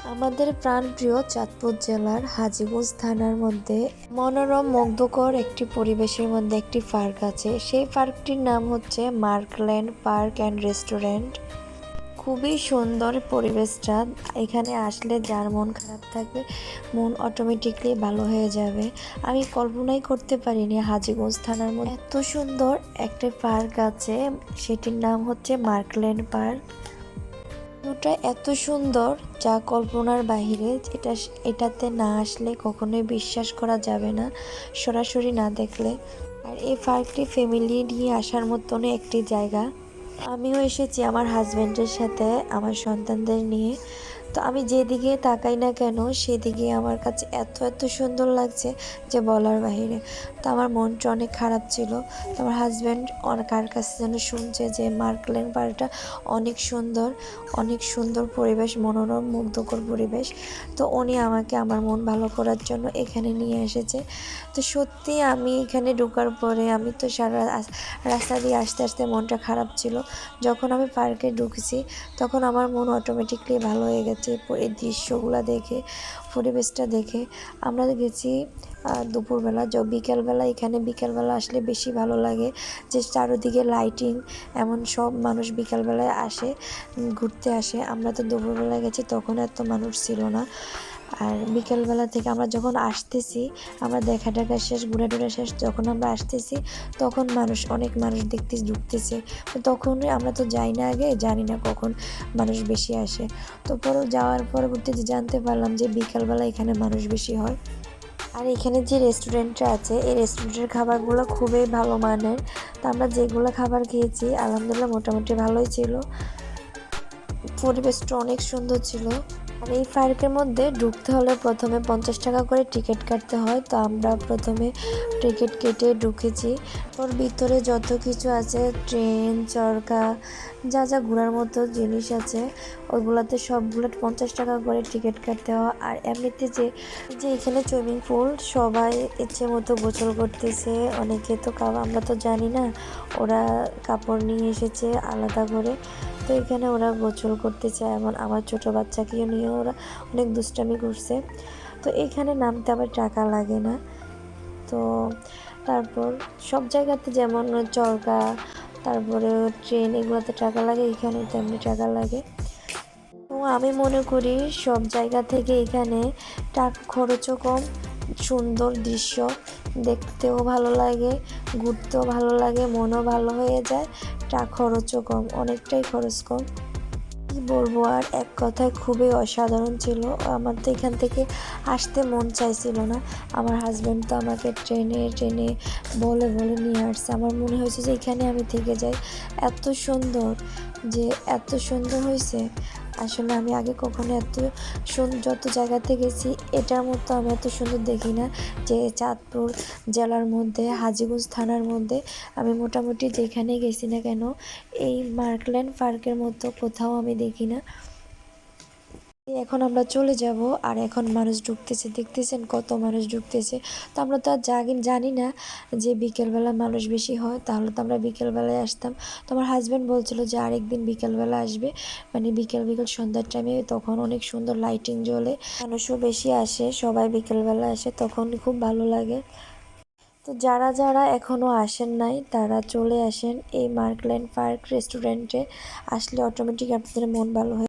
আমাদের প্রাণপ্রিয় চাঁদপুর জেলার হাজীগঞ্জ থানার মধ্যে মনোরম মুগ্ধকর একটি পরিবেশের মধ্যে একটি পার্ক আছে। সেই পার্কটির নাম হচ্ছে মার্কল্যান্ড পার্ক অ্যান্ড রেস্টুরেন্ট। খুবই সুন্দর পরিবেশটা। এখানে আসলে যার মন খারাপ থাকবে মন অটোমেটিকলি ভালো হয়ে যাবে। আমি কল্পনাই করতে পারিনি হাজীগঞ্জ থানার মধ্যে এত সুন্দর একটা পার্ক আছে। সেটির নাম হচ্ছে মার্কল্যান্ড পার্ক। ভিউটা এত সুন্দর যা কল্পনার বাহিরে। এটাতে না আসলে কখনোই বিশ্বাস করা যাবে না সরাসরি না দেখলে। আর এই পার্কটি ফ্যামিলি নিয়ে আসার মতন একটি জায়গা। আমিও এসেছি আমার হাজব্যান্ডের সাথে, আমার সন্তানদের নিয়ে। তো আমি যেদিকে তাকাই না কেন সেদিকে আমার কাছে এত এত সুন্দর লাগছে যে বলার বাহিরে। তো আমার মনটা অনেক খারাপ ছিল। তো আমার হাজব্যান্ড কার কাছে যেন শুনছে যে মার্কল্যান্ড পার্কটা অনেক সুন্দর পরিবেশ, মনোরম মুগ্ধকর পরিবেশ। তো উনি আমাকে আমার মন ভালো করার জন্য এখানে নিয়ে এসেছে। তো সত্যি আমি এখানে ঢোকার পরে আমি তো সারা রাস্তা দিয়ে আসতে আসতে মনটা খারাপ ছিল। যখন আমি পার্কে ঢুকেছি তখন আমার মন অটোমেটিকলি ভালো হয়ে গেছে এই দৃশ্যগুলো দেখে, পরিবেশটা দেখে। আমরা গেছি দুপুরবেলা, বিকেলবেলা। এখানে বিকেলবেলা আসলে বেশি ভালো লাগে যে চারিদিকে লাইটিং, এমন সব মানুষ বিকেলবেলায় আসে, ঘুরতে আসে। আমরা তো দুপুরবেলায় গেছি তখন এত মানুষ ছিল না। আর বিকেলবেলা থেকে আমরা যখন আসতেছি, আমরা দেখা শেষ, ঘুরে শেষ, যখন আমরা আসতেছি তখন অনেক মানুষ ঢুকতেছে। তখন আমরা তো যাই না, আগে জানি না কখন মানুষ বেশি আসে। তো যাওয়ার পরবর্তীতে জানতে পারলাম যে বিকালবেলা এখানে মানুষ বেশি হয়। আর এখানে যে রেস্টুরেন্টটা আছে এই রেস্টুরেন্টের খাবারগুলো খুবই ভালো মানের। তো আমরা যেগুলো খাবার খেয়েছি আলহামদুলিল্লাহ মোটামুটি ভালোই ছিল। পরিবেশটা অনেক সুন্দর ছিল। আর এই পার্কের মধ্যে ঢুকতে হলে প্রথমে 50 টাকা করে টিকিট কাটতে হয়। তো আমরা প্রথমে টিকিট কেটে ঢুকেছি। ওর ভিতরে যত কিছু আছে, ট্রেন, চরকা, যা যা ঘোরার মতো জিনিস আছে ওইগুলোতে সবগুলো 50 টাকা করে টিকিট কাটতে হয়। আর এমনিতে যে যে এখানে সুইমিং পুল, সবাই ইচ্ছে মতো গোসল করতেছে। অনেকে তো আমরা তো জানি না, ওরা কাপড় নিয়ে এসেছে আলাদা করে। তো এখানে ওরা গোসল করতে চায়, এমন আমার ছোট বাচ্চাকেও নিয়ে ওরা অনেক দুষ্টামি করছে। তো এখানে নামতে আবার টাকা লাগে না। তো তারপর সব জায়গাতে যেমন চরকা, তারপরে ট্রেন, এগুলোতে টাকা লাগে, এখানেও তেমনি টাকা লাগে। তো আমি মনে করি সব জায়গা থেকে এখানে টাকা খরচও কম, সুন্দর দৃশ্য, দেখতেও ভালো লাগে, ঘুরতেও ভালো লাগে, মনও ভালো হয়ে যায়। খরচও কম, অনেকটাই খরচ কম। কি বলবো আর, এক কথায় খুবই অসাধারণ ছিল। আমার তো এখান থেকে আসতে মন চাইছিল না। আমার হাজব্যান্ড তো আমাকে ট্রেনে ট্রেনে বলে বলে নিয়ে আসছে। আমার মনে হয়েছে যে এখানে আমি থেকে যাই। এত সুন্দর, যে এত সুন্দর হয়েছে। আসলে আমি আগে কখনো যত জায়গাতে গেছি এটার মতো আমি এত সুন্দর দেখি না। যে চাঁদপুর জেলার মধ্যে হাজীগঞ্জ থানার মধ্যে আমি মোটামুটি যেখানে গেছি না কেন এই মার্কল্যান্ড পার্কের মতো কোথাও আমি দেখি না। এখন আমরা চলে যাব। আর এখন মানুষ ঢুকতেছে, দেখতেছেন কত মানুষ ঢুকতেছে। তো আমরা তো আর জানি না যে বিকেলবেলা মানুষ বেশি হয়, তাহলে তো আমরা বিকেলবেলায় আসতাম। তো আমার হাজব্যান্ড বলছিল যে আরেকদিন বিকেলবেলা আসবে, মানে বিকেল সন্ধ্যার টাইমে, তখন অনেক সুন্দর লাইটিং জ্বলে, মানুষও বেশি আসে, সবাই বিকেলবেলা আসে, তখন খুব ভালো লাগে। তো যারা যারা এখনও আসেন নাই তারা চলে আসেন এই মার্কল্যান্ড পার্ক রেস্টুরেন্টে। আসলে অটোমেটিক আপনাদের মন ভালো হয়।